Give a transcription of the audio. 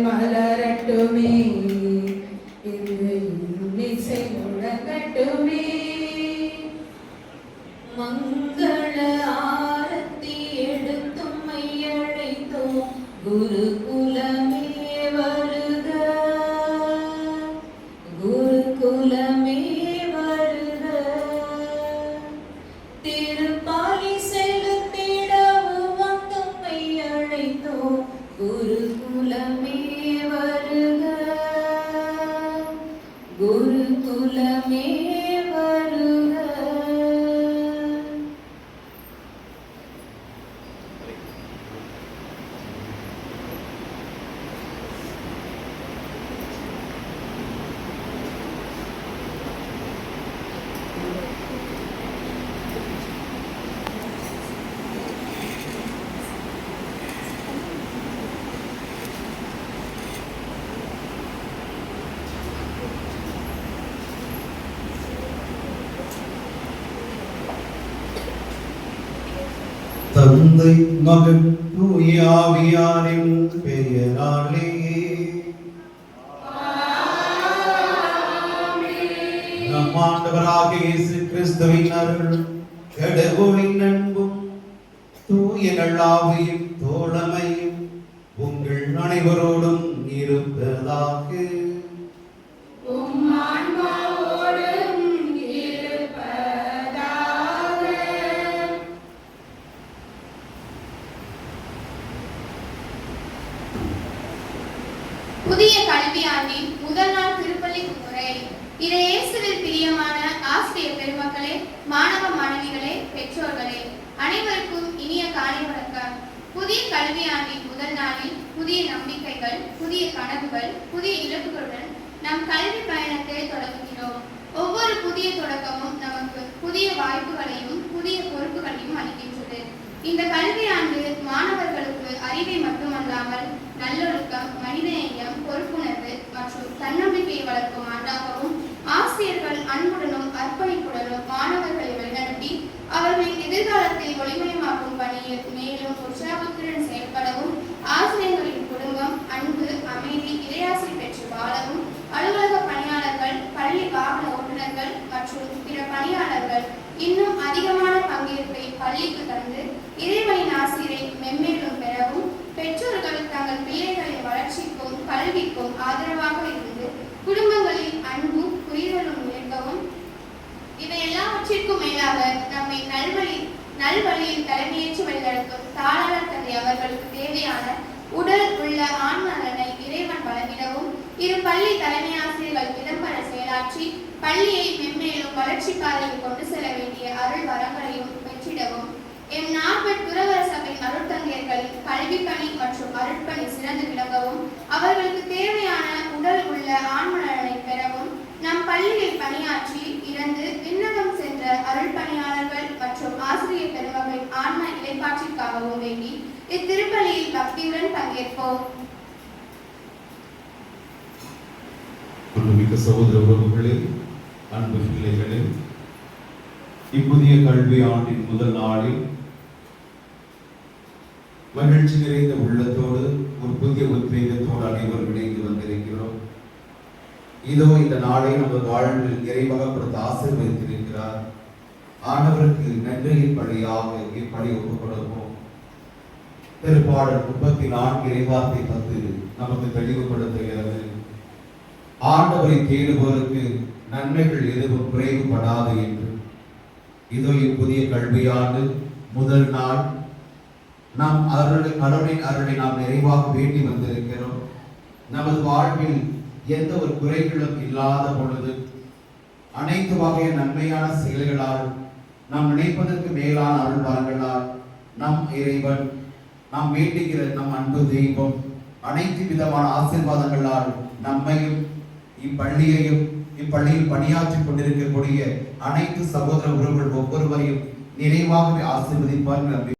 மலரட்டுமே இன்னிசை முழங்கட்டுமே. மங்கள ஆரத்தி எடுத்தும் மையழைத்தோம் குருகுலமே வருக, குருகுலமே வருக. திருப்பாலி செலுத்திடவும் வந்தும் மையழைத்தோம் குருகுலமே வருக, குருகுலமே வருக. தந்தை மகன் தூய ஆவியாரின் பெயராலே நம் ஆண்டவராகிய இயேசு கிறிஸ்துவின் அருளும் கடவுளின் அன்பும் தூய நல்லாவியும் தோழமையும் உங்கள் அனைவரோடும் இருப்பதாக. புதிய கல்வியாண்டின் முதல் நாள் திருப்பள்ளி முறை. இதை இயேசுவில் பிரியமான ஆசிரியர் பெருமக்களே, மாணவ மாணவிகளே, பெற்றோர்களே, அனைவருக்கும் இனிய காலை வணக்கம். புதிய கல்வியாண்டின் முதல் நாளில் புதிய நம்பிக்கைகள், புதிய கனவுகள், புதிய இலக்குகளுடன் நம் கல்வி பயணத்தை தொடங்குகிறோம். ஒவ்வொரு புதிய தொடக்கமும் நமக்கு புதிய வாய்ப்புகளையும் புதிய பொறுப்புகளையும் அளிக்கின்றது. இந்த கல்வியாண்டு மாணவர்களுக்கு அறிவை மட்டுமல்லாமல் நல்லொழுக்கம், மனிதநேயம், பொறுப்புணர்வு மற்றும் தன்னம்பிக்கையை வளர்க்கும் ஆண்டாகவும், ஆசிரியர்கள் அன்புடனும் அர்ப்பணிப்புடனும் மாணவர்களை வழிநடத்தி அவர்களின் எதிர்காலத்தை ஒளிமயமாக்கும் பணியில் மேலும் உற்சாகத்துடன் செயல்படவும், ஆசிரியர்களின் குடும்பம் அன்பு, அமைதி, இறையாசை பெற்று வாழவும், அலுவலக பணியாளர்கள், பள்ளி வாகன ஓட்டுநர்கள் மற்றும் பிற பணியாளர்கள் இன்னும் அதிகமான பங்கேற்பை பள்ளிக்கு தந்து இறைவனின் ஆசிரியரை மென்மேலும் பெறவும், பெற்றோர்கள் தங்கள் பிள்ளைகளின் வளர்ச்சிக்கும் கல்விக்கும் ஆதரவாக இருந்து குடும்பங்களில் அன்பும் புரிதலும் நிகழ்கவும், இவை எல்லாவற்றிற்கும் மேலாக நம்மை நல்வழியில் தலைமையேற்று வழிநடத்தும் தாளாளர் தந்தை அவர்களுக்கு தேவையான உடல் உள்ள ஆன்ம நலனை இறைவன் வழங்கிடவும், இரு பள்ளி தலைமை ஆசிரியர்கள் திறம்பட செயலாற்றி பள்ளியை மென்மேலும் வளர்ச்சி பாதையில் கொண்டு செல்ல வேண்டிய அருள் வரங்களையும் பெற்றிடவும், எம் நாற்பட் துறவர சபை அருட்தந்தையர்களின் கல்வி பணி மற்றும் அருட்பணி சிறந்து விளங்கவும், அவர்களுக்கு தேவையான உடல் உள்ள ஆன்ம நலனை பெறவும், நம் பள்ளியில் பணியாற்றி இறந்து விண்ணகம் சென்ற அருள் பணியாளர்கள் மற்றும் ஆசிரியர் பெருமகளின் ஆன்ம இலைப்பாற்றிற்காகவும் வேண்டி இத்திருப்பலியில் பக்தியுடன் பங்கேற்போம். அன்புமிக்க சகோதர உறவுகளே, அன்பு பிள்ளைகளே, இப்புதிய கல்வி ஆண்டின் முதல் நாளில் மகிழ்ச்சி நிறைந்த உள்ளத்தோடு ஒரு புதிய உத்வேகத்தோடு அனைவரும் இணைந்து வந்திருக்கிறோம். இதோ இந்த நாளை நமது வாழ்வில் நிறைவாகப்படுத்த ஆசீர்வதித்திருக்கிறார். ஆண்டவருக்கு நன்றியின் பழியாக இப்படி ஒப்புக் கொடுப்போம். திருப்பாடல் 34 இறைவார்த்தை 10 நமக்கு தெளிவுபடுத்துகிறது. ஆண்டவரை தேடுவோருக்கு நன்மைகள் எதுவும் குறைவுபடாது என்று. இதோ இப்புதிய கல்வியாண்டு முதல் நாள் நாம் கடவுளின் அருளை நாம் நிறைவாக வேண்டி வந்திருக்கிறோம். நமது வாழ்வில் எந்த ஒரு குறைகளும் இல்லாத பொழுது அனைத்து வகையான நன்மையான செயல்களால் நாம் நினைப்பதற்கு மேலான அருள் வரங்களால் நம் இறைவன் நாம் வேண்டுகிற நம் அன்பு தெய்வம் அனைத்து விதமான ஆசீர்வாதங்களால் நம்மையும் இப்பள்ளியில் பணியாற்றிக் கொண்டிருக்கக்கூடிய அனைத்து சகோதர உறவுகள் ஒவ்வொருவரையும் நிறைவாகவே ஆசீர்வதிப்பார்.